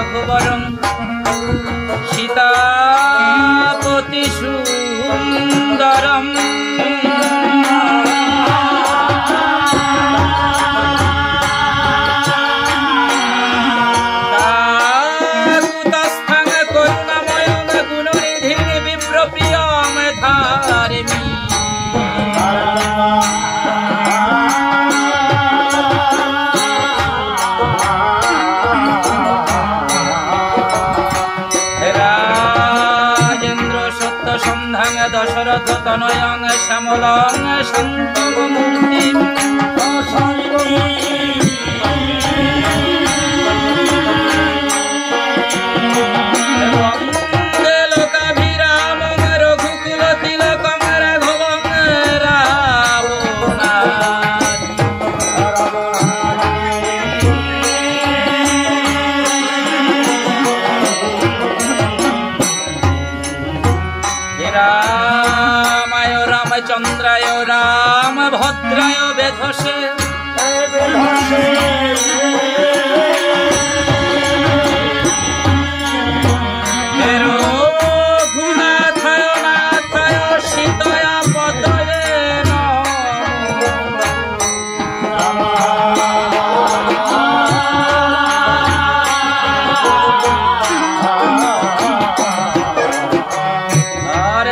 রঘুবরং সীতাপতি সুন্দরম কাকুতস্থং করুণাময়ং গুণনিধিং বিপ্রপ্রিয়ং ধারিমি সন্ধাং দশরথ তনয়ং শ্যামলং শান্তং মূর্তিম বন্দে লোকাভিরামং রঘুকুল তিলকং রাঘবং রাবণাদি রামায় রামচন্দ্রায় রামভদ্রায় বেধসে রঘুনাথায় নাথায় সীতায় পতয়ে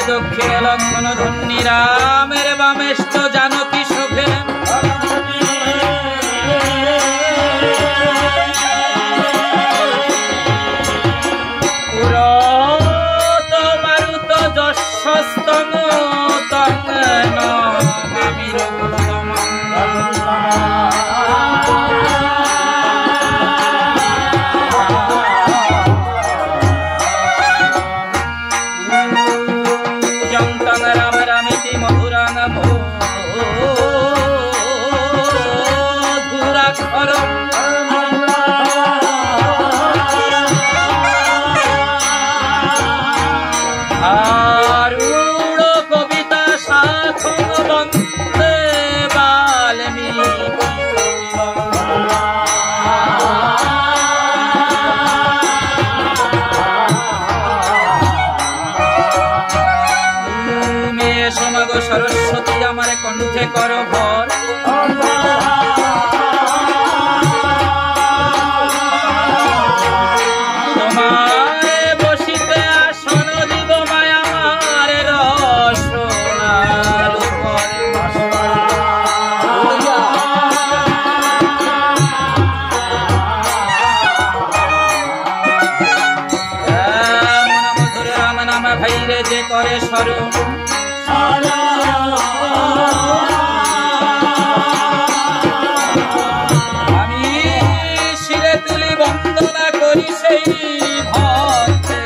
দক্ষিণে লক্ষ্মণ ধন্যী রামের বামেষ্ট জানকী শোভে পুরত মারুত যশস্তম তং নমামি রঘুত্তমং রাম রামিতি মধুরাং মধুরাক্ষরম আরূঢ় কবিতা শাখং বন্দে বাল্মীকি সমগ সরস্বতী আমার কণ্ঠে কর ভর তোমায় বসিতে আসন দিব মায়া আমার রসনার উপরে মধুর রাম নাম ভাইরে যে করে স্মরণ আমি শিরে তুলি বন্দনা করি সেই ভক্তে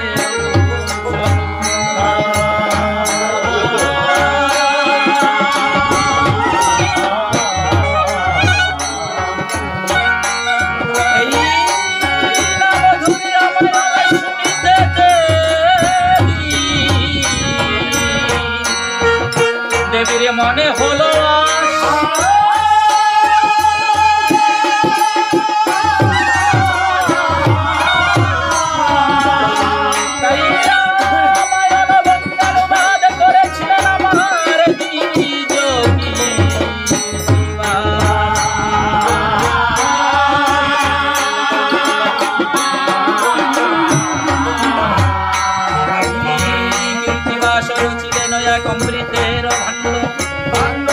এই মধুর আমার শুনিতে দেবীর মনে হলো করেছিলেন আমার যোগী কৃতিবাস রচিলেন এক অমৃতের ভাণ্ড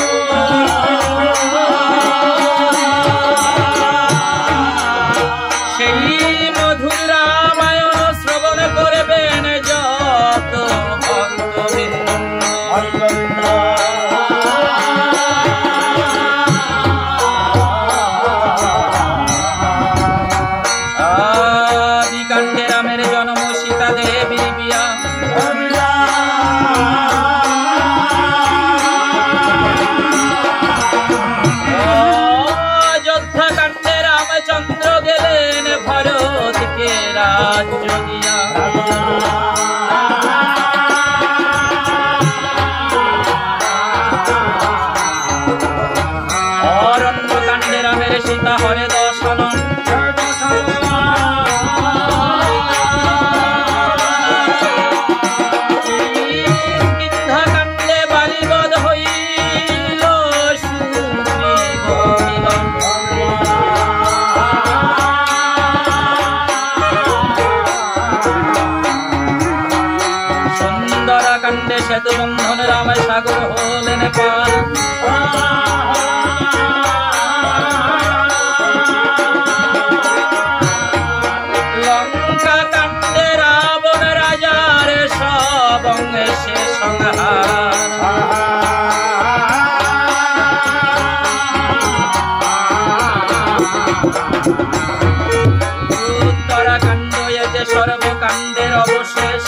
উত্তরাখণ্ডে সেতু বন্ধন রামের সাগর হলেন পাল। লঙ্কা কাণ্ডে রাবণ রাজার সব অঙ্গে সংহার। উত্তরাখণ্ড এতে সর্বকাণ্ডের অবশেষ।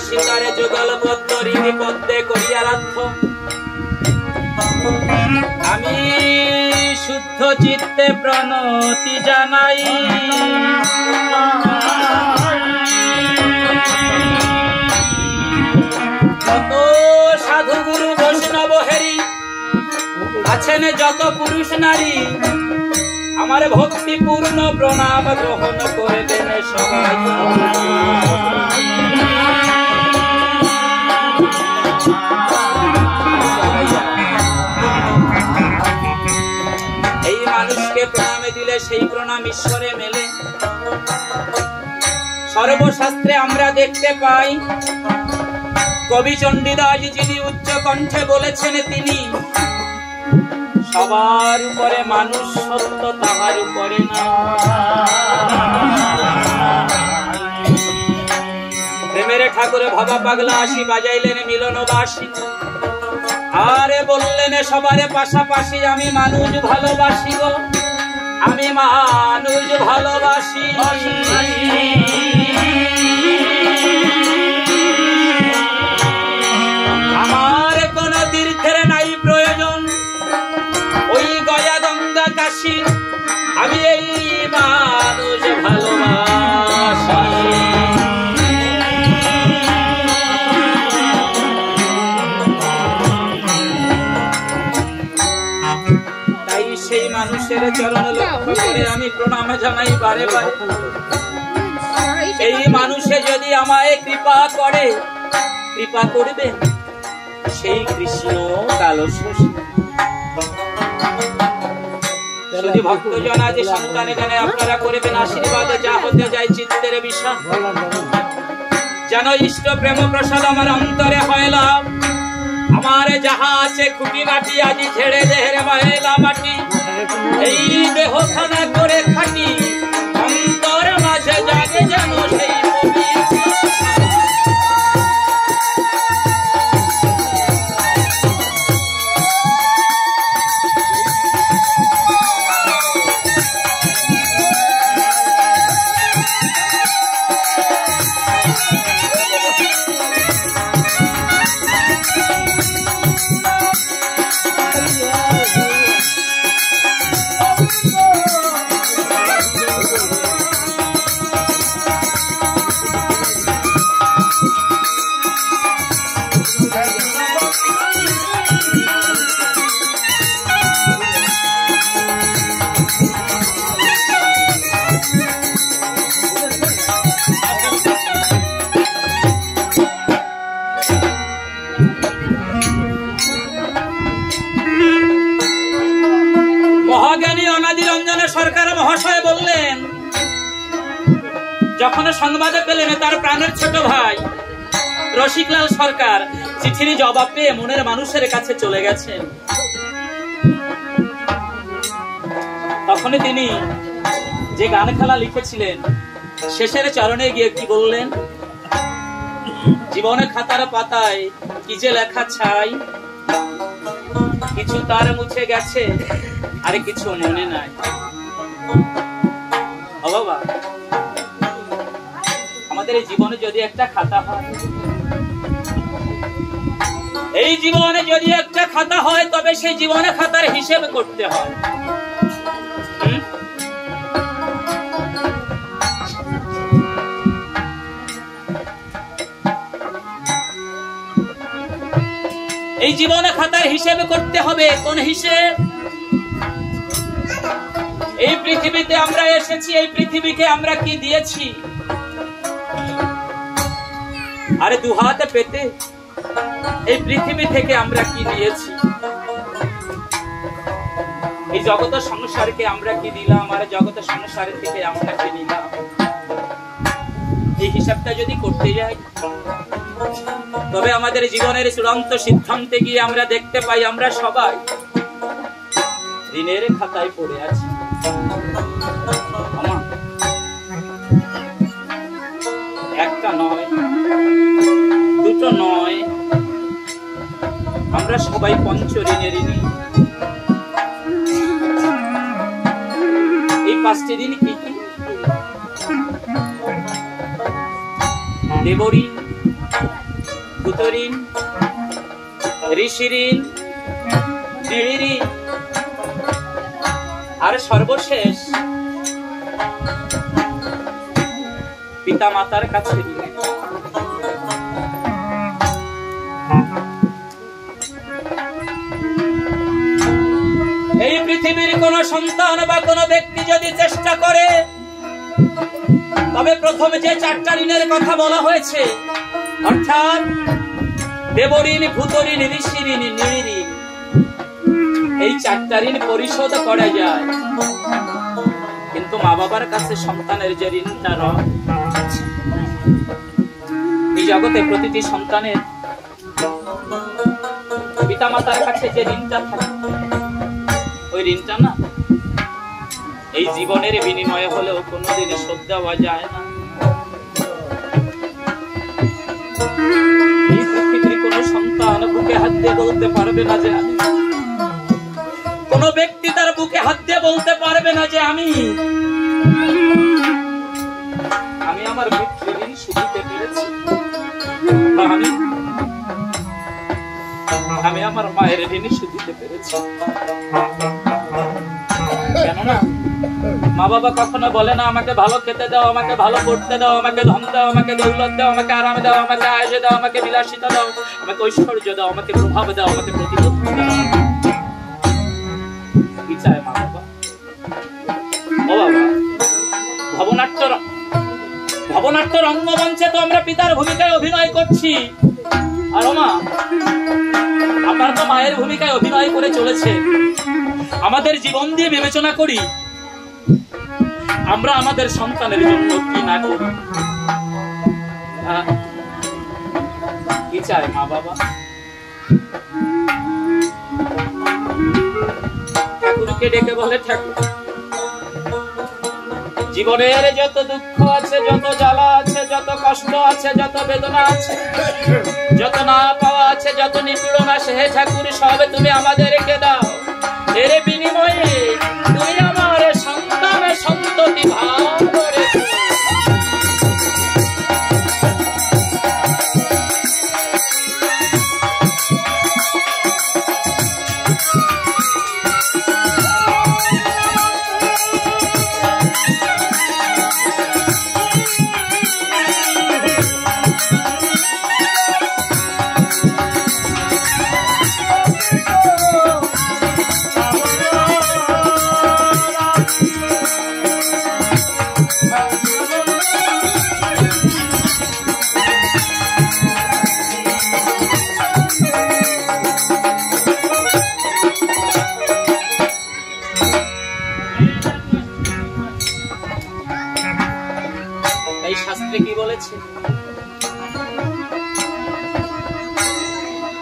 সীতারে যুগলবদ্ধ রীতি পদ্মে করিয়ারাধ্য আমি শুদ্ধ চিত্তে প্রণতি জানাই যত সাধু গুরু বৈষ্ণব হেরি আছেন যত পুরুষ নারী আমার ভক্তি পূর্ণ প্রণাম গ্রহণ করবেন সবাই। এই মানুষকে প্রণামে দিলে সেই প্রণাম ঈশ্বরে মেলে। সর্বশাস্ত্রে আমরা দেখতে পাই কবি চণ্ডীদাস যিনি উচ্চ কণ্ঠে বলেছেন, তিনি সবার উপরে মানুষ সত্য, তাহার উপরে না। প্রেমের ঠাকুর ভাবা পাগলা আসি বাজাইলেন মিলনবাসী, আরে বললেন সবারে পাশাপাশি, আমি মানুষ ভালোবাসি গো, আমি মানুষ ভালোবাসি। আমার কোন তীর্থের নাই প্রয়োজন, ওই গয়া গঙ্গা কাশী, আমি এই মানুষ ভালোবাসি। তাই সেই মানুষের চরণ লক্ষ্য করে আমি প্রণাম জানাই বারে বারে। এই মানুষে যদি আমায় কৃপা করে, কৃপা করবে সেই কৃষ্ণ কালো শশী। যদি ভক্তজন আজ সন্তানে জানে আপনারা করবেন আশীর্বাদ, যা হতে যায় চিত্তের বিষয়, যেন ইষ্ট প্রেম প্রসাদ আমার অন্তরে হয় লাভ। আমার যাহা আছে খুঁটি মাটি আজি ছেড়ে দেহের ময়লা মাটি, এই দেহখানা করে খাটি, অন্তর মাঝে জাগে যেন সেই সরকার মহাশয় বললেন, যখন সংবাদে পেলেন তার প্রাণের ছোট ভাই রসিকলাল সরকার চিঠির জবাব পেয়ে মনের মানুষের কাছে চলে গেছেন, তখনই তিনি যে গান খেলা লিখেছিলেন শেষের চরণে গিয়ে কি বললেন, জীবনে খাতার পাতায় কি যে লেখা ছাই, কিছু তার মুছে গেছে আর কিছু মনে নাই। ও বাবা, আমাদের এই জীবনে যদি একটা খাতা হয়, এই জীবনে যদি একটা খাতা হয়, তবে সেই জীবনে খাতার হিসেব করতে হয়। এই জীবনে খাতার হিসেব করতে হবে। কোন হিসেব? এই পৃথিবীতে আমরা এসেছি, এই পৃথিবীকে আমরা কি দিয়েছি? আরে দুহাতে পেতে এই পৃথিবী থেকে আমরা কি দিয়েছি? এই জগৎ সংসারকে আমরা কি দিলাম, আর জগৎ সংসার থেকে আমরা কি নিলাম? এই হিসাবটা যদি করতে যাই, তবে আমাদের জীবনের চূড়ান্ত সিদ্ধান্তে গিয়ে আমরা দেখতে পাই আমরা সবাই ঋণের খাতায় পড়ে আছি। একটা নয়, দুটো নয়, আমরা সবাই পঞ্চ ঋণের ঋণী। এই পাঁচটি ঋণ কি কি? দেবঋণ, ভূতঋণ, ঋষিঋণ, নৃঋণ, আর সর্বশেষ পিতা মাতার কাছে ঋণ। এই পৃথিবীর কোন সন্তান বা কোন ব্যক্তি যদি চেষ্টা করে, তবে প্রথমে যে চারটা ঋণের কথা বলা হয়েছে, অর্থাৎ দেবঋণ, ভূতঋণ, ঋষিঋণ, নৃঋণ, এই চারটা ঋণ পরিশোধ করা যায়। কিন্তু মা বাবার কাছে সন্তানের যে ঋণটা রয়, এই জগতে প্রতিটি সন্তানের পিতা মাতার কাছে যে ঋণটা থাকে, ওই ঋণটা না এই জীবনের বিনিময়ে হলেও কোনোদিন শোধ দেওয়া যায় না। এই পৃথিবীর কোন সন্তান বুকে হাত দিয়ে বলতে পারবে না যে আমি, কোন ব্যক্তি তার বুকে হাত দিয়ে বলতে পারবে না যে আমি আমার পিতৃ ঋণ শুধিতে পেরেছি, আমি আমার মায়ের ঋণ শুধিতে পেরেছি। কেননা মা বাবা কখনো বলে না আমাকে ভালো খেতে দাও, আমাকে ভালো পড়তে দাও, আমাকে ধন দাও, আমাকে দৌলত দাও, আমাকে আরাম দাও, আমাকে আয়েশ দাও, আমাকে বিলাসিতা দাও, আমাকে ঐশ্বর্য দাও, আমাকে প্রভাব দাও, আমাকে প্রতিপত্তি দাও। কি চায় মা বাবা? ও বাবা, ভবনাট্য রঙ্গমঞ্চে তো আমরা পিতার ভূমিকায় অভিনয় করছি, আর মা আপনার তো মায়ের ভূমিকায় অভিনয় করে চলেছে। আমাদের জীবন দিয়ে বিবেচনা করি আমরা আমাদের সন্তানের জন্য কি না করি। কি চায় মা বাবা? ঠাকুরকে ডেকে বলে, ঠাকুর জীবনের যত দুঃখ আছে, যত জ্বালা আছে, যত কষ্ট আছে, যত বেদনা আছে, যত না পাওয়া আছে, যত নিপীড়ন আছে, হে ঠাকুর সব তুমি আমাদেরকে দাও। এর বিনিময়ে তুমি আমার সন্তান সন্ততি ভালো রেখো।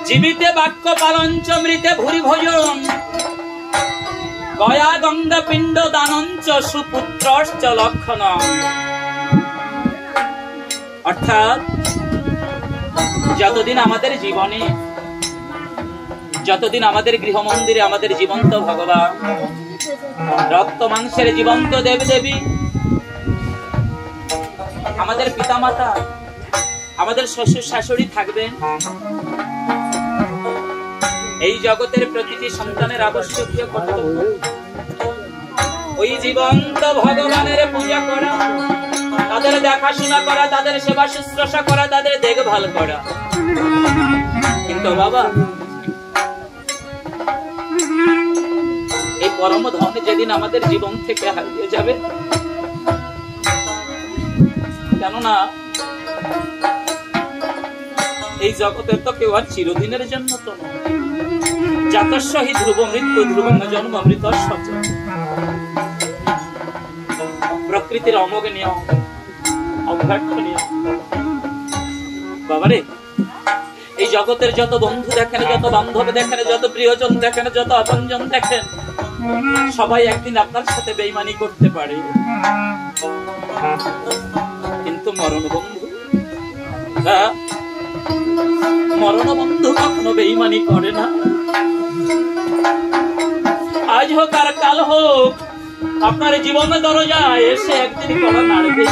জীবিতে বাক্য পালঞ্চ মৃতে ভুরি ভোজন গয়া গঙ্গা পিণ্ড দানঞ্চ সুপুত্রশ্চ লক্ষণ। অর্থাৎ যতদিন আমাদের জীবনে, যতদিন আমাদের গৃহমন্দিরে আমাদের জীবন্ত ভগবান, রক্ত মাংসের জীবন্ত দেবদেবী, আমাদের পিতামাতা, আমাদের শ্বশুর শাশুড়ি থাকবেন, এই জগতের প্রতিটি সন্তানের আবশ্যকীয় কর্তব্য ওই জীবন্ত ভগবানের পূজা করা, তাদের দেখাশোনা করা, তাদের সেবা শুশ্রূষা করা, তাদের দেখভাল করা। কিন্তু বাবা, এই পরম ধন যেদিন আমাদের জীবন থেকে হারিয়ে যাবে, কেননা এই জগতের তো কেউ আর চিরদিনের জন্য তো নয়। জাতস্যহি ধ্রুব মৃত্যু ধ্রুবং জন্ম মৃত সচ। প্রকৃতির অমোঘ নিয়ম, অব্যর্থ নিয়ম। বাবারে, এই জগতের যত বন্ধু দেখেন, যত বান্ধব দেখেন, যত প্রিয়জন দেখেন, যত আপনজন দেখেন, সবাই একদিন আপনার সাথে বেঈমানি করতে পারে, কিন্তু মরণ বন্ধু, মরণ বন্ধু কখনো বেঈমানি করে না। আজ হোক আর কাল হোক, আপনার জীবনে দরজায় এসে একদিন কড়া নাড়বে।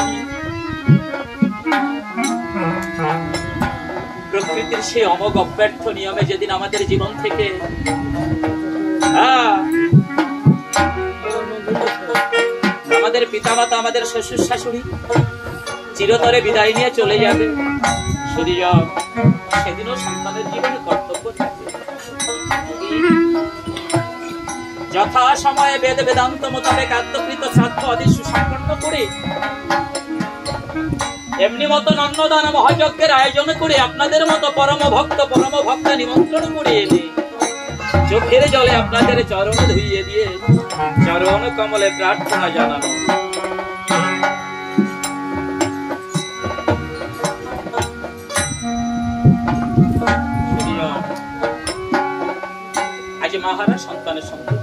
প্রকৃতির সেই অমোঘ অব্যর্থ নিয়মে যেদিন আমাদের জীবন থেকে আমাদের পিতামাতা, আমাদের শ্বশুর শাশুড়ি চিরতরে বিদায় নিয়ে চলে যাবে, সেদিনও সন্তানের জীবনে কর্তব্য থাকে যথা সময়ে বেদ বেদান্ত মোতাবেক আত্মকৃত শ্রাদ্ধ আদি সুসম্পন্ন করে, এমনি মতো অন্নদান মহাযজ্ঞের আয়োজন করে, আপনাদের মতো পরম ভক্ত নিমন্ত্রণ করে এনে চোখের জলে আপনাদের চরণ ধুইয়ে দিয়ে চরণ কমলে প্রার্থনা জানানো। আহারা সন্তানের সম্পদ,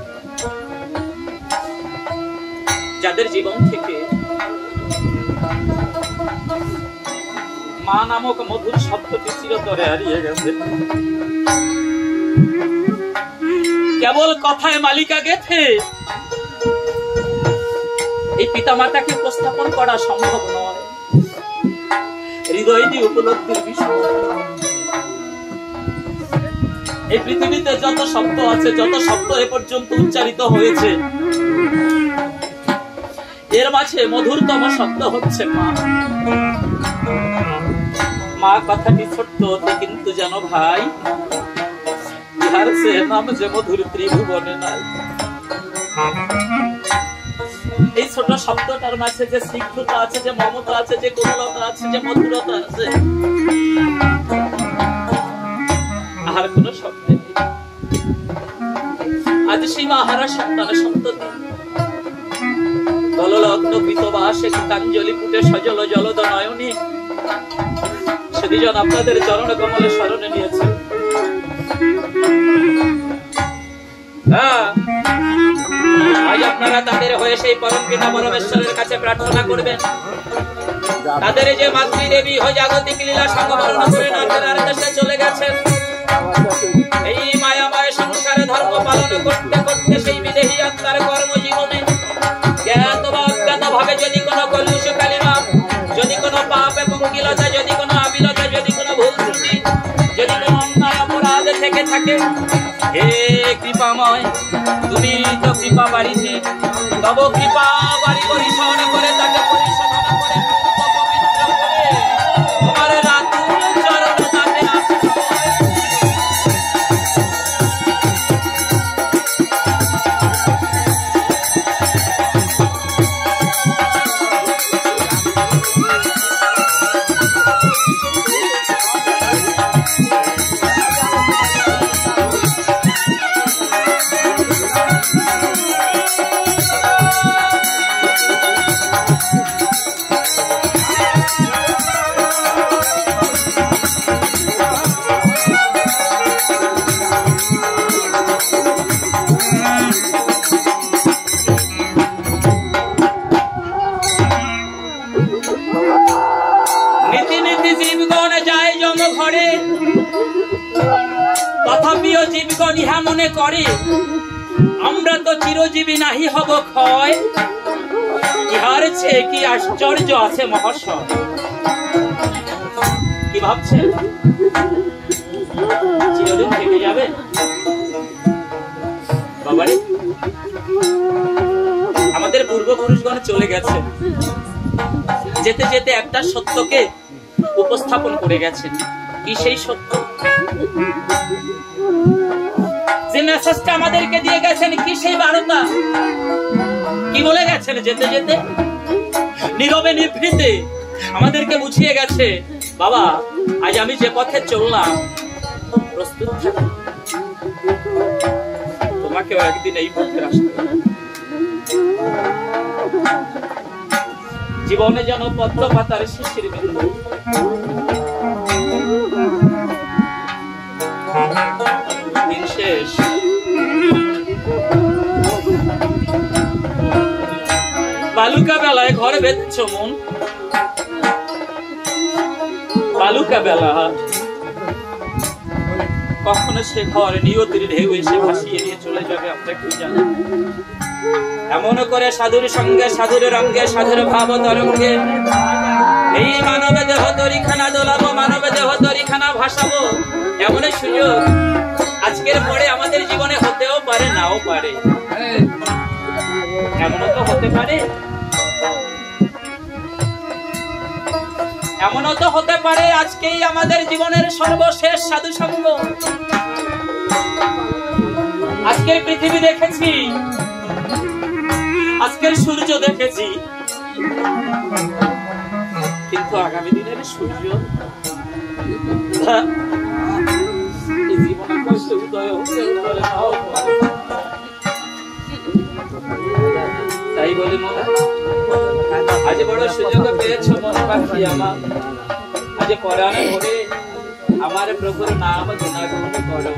যাদের জীবন থেকে মা নামক মধুর শব্দটি চিরতরে হারিয়ে গেছে। কেবল কথায় মালিকা গেথে এই পিতা মাতাকে উপস্থাপন করা সম্ভব নয়, হৃদয় দিয়ে উপলব্ধির বিষয়। এই পৃথিবীতে যত শব্দ আছে, যত শব্দ এ পর্যন্ত উচ্চারিত হয়েছে, এর মাঝে মধুরতম শব্দ হচ্ছে মা। মা কথাটি ছোট্ট হতে কিন্তু জানো ভাই, ইহার সে নাম যে মধুর ত্রিভুবনে নাই। এই ছোট শব্দটার মাঝে যে স্নিগ্ধতা আছে, যে মমতা আছে, যে কোমলতা আছে, যে মধুরতা আছে, আর কোন শব্দ নেই। আজ সেই মাহারা সন্তানের সন্ততি গললগ্ন কৃতবাসে গীতাঞ্জলি পুটে সজল জলদ নয়নী সেদিন আপনাদের চরণ কমলে শরণে নিয়েছে। আজ আপনারা তাদের হয়ে সেই পরম পিতা পরমেশ্বরের কাছে প্রার্থনা করবেন, তাদের যে মাতৃদেবী হয়ে জাগতিক লীলা সংবরণ করে নাথের দেশে চলে গেছেন। এই মায়াময় সংসারে ধর্ম পালন করতে করতে সেই বিদেহী আত্মার কর্মজীবনে জ্ঞাত বা অজ্ঞাত ভাবে যদি কোনো কলুষ কালিমা, যদি কোনো পাপ এবং গিলতা, যদি কোনো আবিলতা, যদি কোনো ভুল ত্রুটি, যদি কোনো অন্যায় অপরাধ থেকে থাকে, হে কৃপাময় তুমি তো কৃপা বাড়িতে, তব কৃপা বাড়ি পরিশোধন করে তাকে পরিশোধন করে পবিত্র করে তোমার রাতুল চরণ তাতে তথাপিও জীবগণ ইহা মনে করে আমরা তো চিরজীবী নাহি হব ক্ষয়। ইহার চেয়ে কি আশ্চর্য আছে মহাশয়? কি ভাবছে চিরদিন থেকে যাবে? বাবারে, আমাদের পূর্বপুরুষগণ চলে গেছে, যেতে যেতে একটা সত্যকে উপস্থাপন করে গেছেন। কি সেই সত্য? যে মেসেজটা আমাদেরকে দিয়ে গেছেন, কি সেই বার্তা? কি বলে গেছেন যেতে যেতে? নীরবে নিভৃতে আমাদেরকে বুঝিয়ে গেছে, বাবা আজ আমি যে পথে চললাম প্রস্তুত থাকো, তোমাকেও একদিন এই পথে আসতে হবে। জীবনে যেন পদ্ম পাতার শিশির বিন্দু, দিন শেষ, বালুকা বেলায় ঘর বেঁধেছ মন, বালুকা বেলা কখনো সে ঘর নিয়তির ঢেউ এসে ভাসিয়ে নিয়ে চলে যাবে আমরা কি জানি। এমন করে সাধুর সঙ্গে, সাধুর রঙ্গে, সাধুর ভাব তরঙ্গে এই মানব দেহ তরিখানা দোলাবো, মানব দেহ তরিখানা ভাসাবো। এমন সুযোগ আজকের পরে আমাদের জীবনে হতেও পারে, নাও পারে। এমনও তো হতে পারে, এমনও তো হতে পারে আজকেই আমাদের জীবনের সর্বশেষ সাধু সঙ্গ। আজকের পৃথিবী দেখেছি, আজকের সূর্য দেখেছি, কিন্তু আগামী দিনের সূর্য জীবনের কষ্টে উদয় হতে পারে, তাই বলি মনে আজ বড় সুযোগ পেয়েছ মন পাখি আমার, আজ পরাণে ভরে আমার প্রভুর নাম গুণাগুণ করো।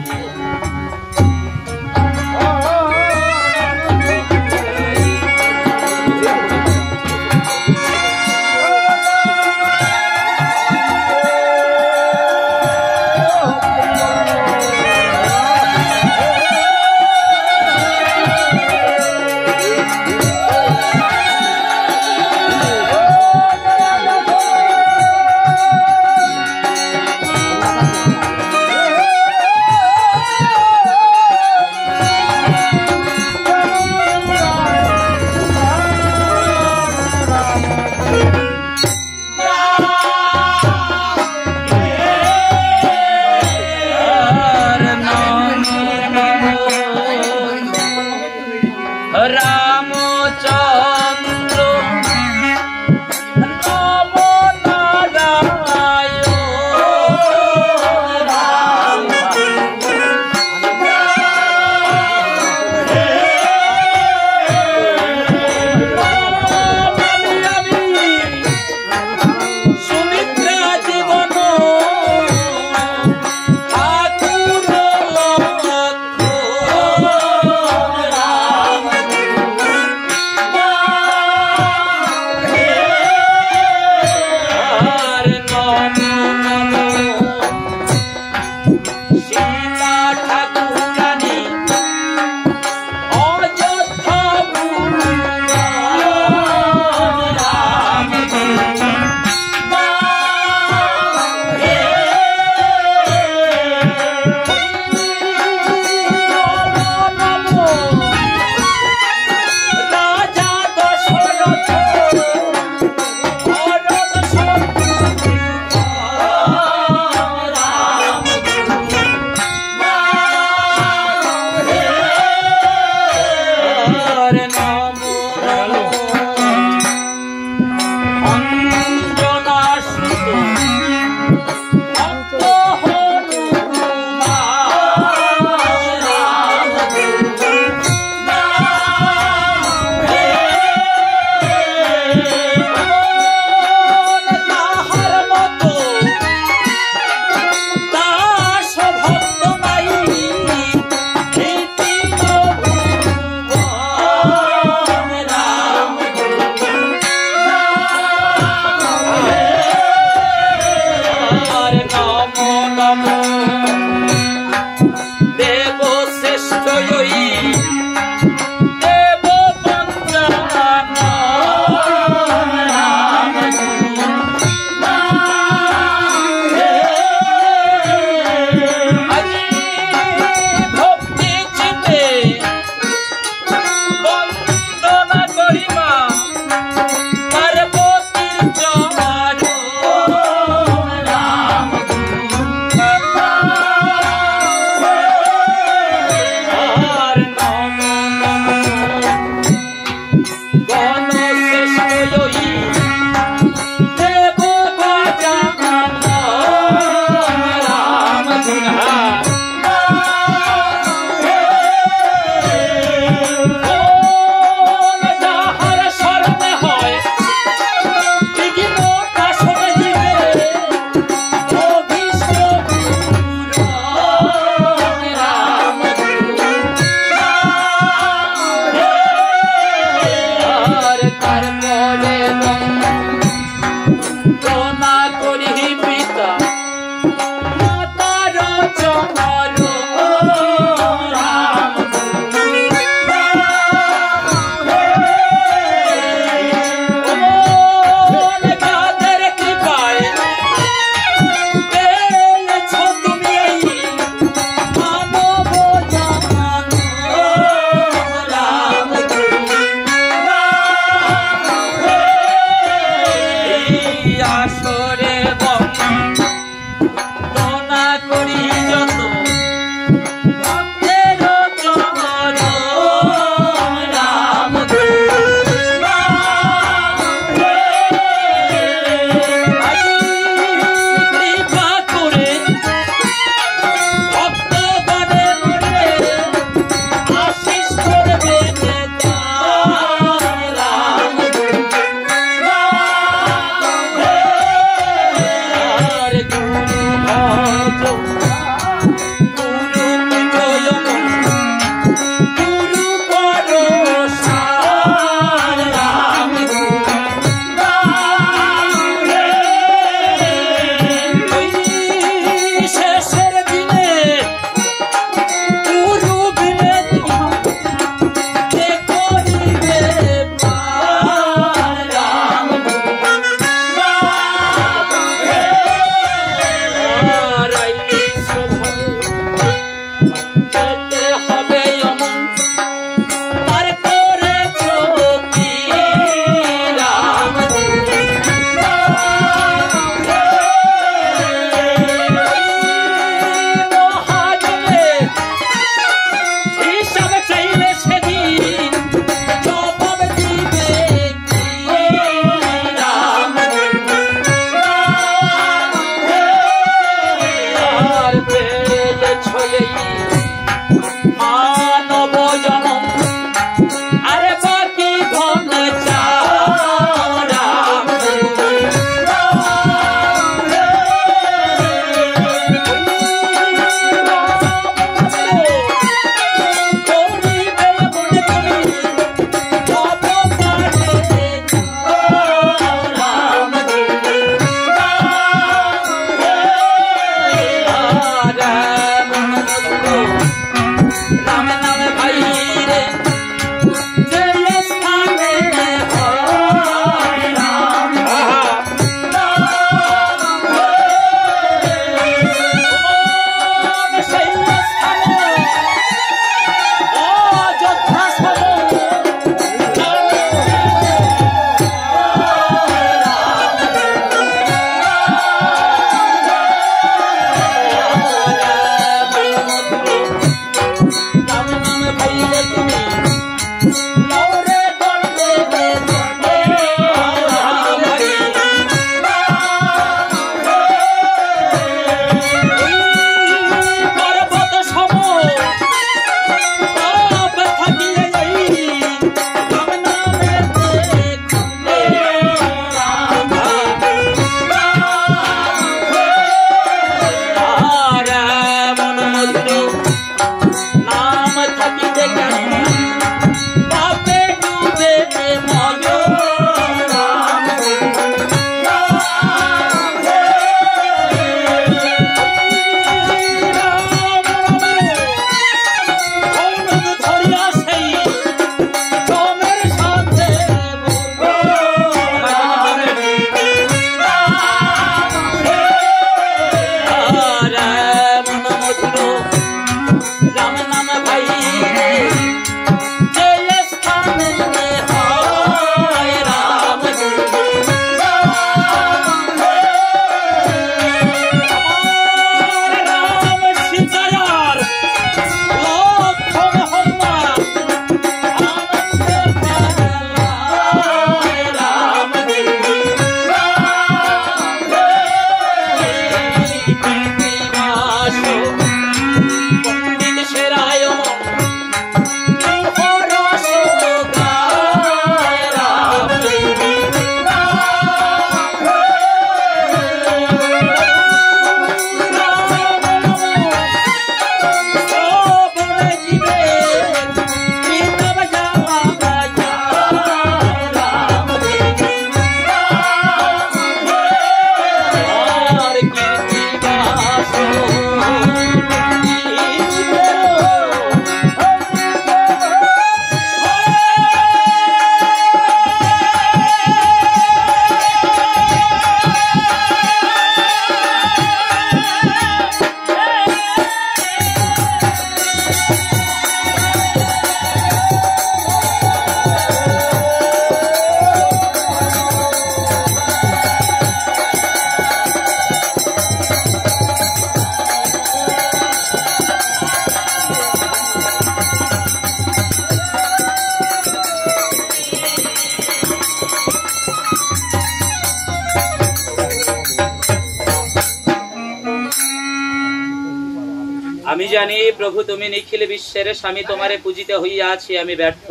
আমি জানি প্রভু তুমি নিখিল বিশ্বের স্বামী, তোমারে পূজিতে হইয়া আছি আমি ব্যর্থ।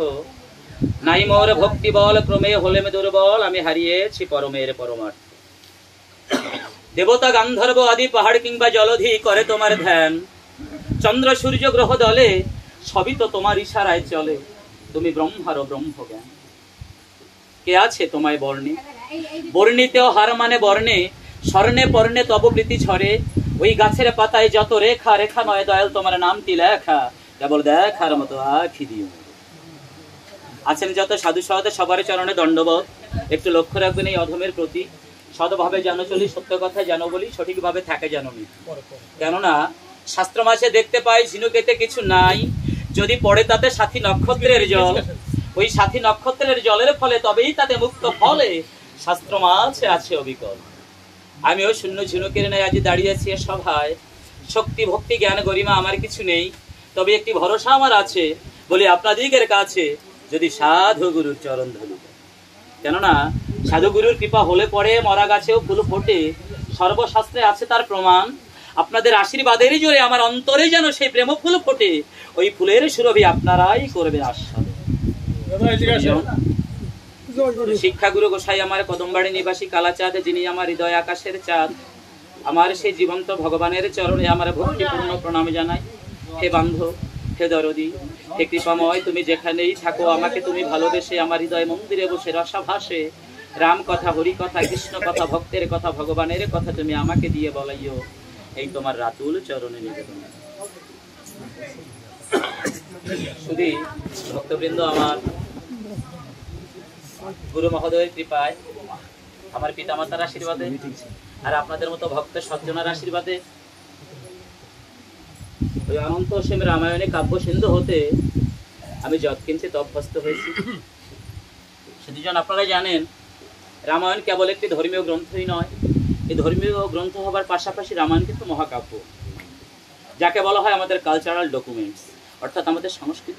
নাই মোর ভক্তি বল, ক্রমে হলেম দুর্বল, আমি হারিয়েছি পরমের পরমার্থ। দেবতা গান্ধর্ব আদি পাহাড় কিংবা জলধি করে তোমার ধ্যান, চন্দ্র সূর্য গ্রহ দলে সবই তো তোমার ইশারায় চলে। তুমি ব্রহ্মার ব্রহ্মজ্ঞান, কে আছে তোমায় বর্ণে? বর্ণিতেও হার মানে বর্ণে, স্বর্ণে পর্ণে তব প্রীতি ছড়ে। ওই গাছের পাতায় যত রেখা, রেখা নয় দয়াল তোমার নামটি লেখা, কেবল দেখার মতো আখি দিও। আছেন যত সাধু সহদ সবার চরণে দণ্ডবোধ, একটু লক্ষ্য রাখবেন এই অধমের প্রতি। সদভাবে যেন চলি, সত্য কথা যেন বলি, সঠিকভাবে থাকে যেন নি। কেননা শাস্ত্র মাসে দেখতে পাই ঝিনুকেতে কিছু নাই, যদি পড়ে তাতে সাথী নক্ষত্রের জল। ওই সাথী নক্ষত্রের জলের ফলে তবেই তাতে মুক্ত ফলে, শাস্ত্র মাছে আছে অবিকল। আমিও শূন্য ঝিনুকের ন্যায় আজ দাঁড়িয়েছি এ সভায়। শক্তি ভক্তি জ্ঞান গরিমা আমার কিছু নেই, তবে একটি ভরসা আমার আছে, বলি আপনাদিগের কাছে যদি সাধু গুরুর চরণ ধরু। কেননা সাধু গুরুর কৃপা হলে পরে মরা গাছেও ফুল ফোটে, সর্বশাস্ত্রে আছে তার প্রমাণ। আপনাদের আশীর্বাদেরই জোরে আমার অন্তরে যেন সেই প্রেম ফুল ফোটে, ওই ফুলের সুরভি আপনারাই করবে আস্বাদ। শিক্ষাগুরু গোসাই আমার কদমবাড়ি নিবাসী কালাচাঁদ, যিনি আমার হৃদয় আকাশের চাঁদ, আমার সেই জীবন্ত ভগবানের চরণে আমার ভক্তিপূর্ণ প্রণাম জানাই। হে বান্ধব, হে দরদি, হে কৃপাময়, তুমি যেখানেই থাকো আমাকে তুমি ভালোবেসে আমার হৃদয় মন্দিরে বসে রসাভাসে রাম কথা, হরি কথা, কৃষ্ণ কথা, ভক্তের কথা, ভগবানের কথা তুমি আমাকে দিয়ে বলাইও। এই তোমার রাতুল চরণে নিবেদন। শুধু ভক্তবৃন্দ, আমার গুরু মহোদয়ের কৃপায়, আমার পিতামাতার আশীর্বাদে, আর আপনাদের মতো ভক্ত সজ্জনার আশীর্বাদে ওই অনন্ত অসীম রামায়ণে কাব্য সিন্ধু হতে আমি যৎকিঞ্চিত অভ্যস্ত হয়েছি। সেদিন আপনারা জানেন, রামায়ণ কেবল একটি ধর্মীয় গ্রন্থই নয়, এই ধর্মীয় গ্রন্থ হবার পাশাপাশি রামায়ণ কিন্তু মহাকাব্য, যাকে বলা হয় আমাদের কালচারাল ডকুমেন্টস, অর্থাৎ আমাদের সংস্কৃতি।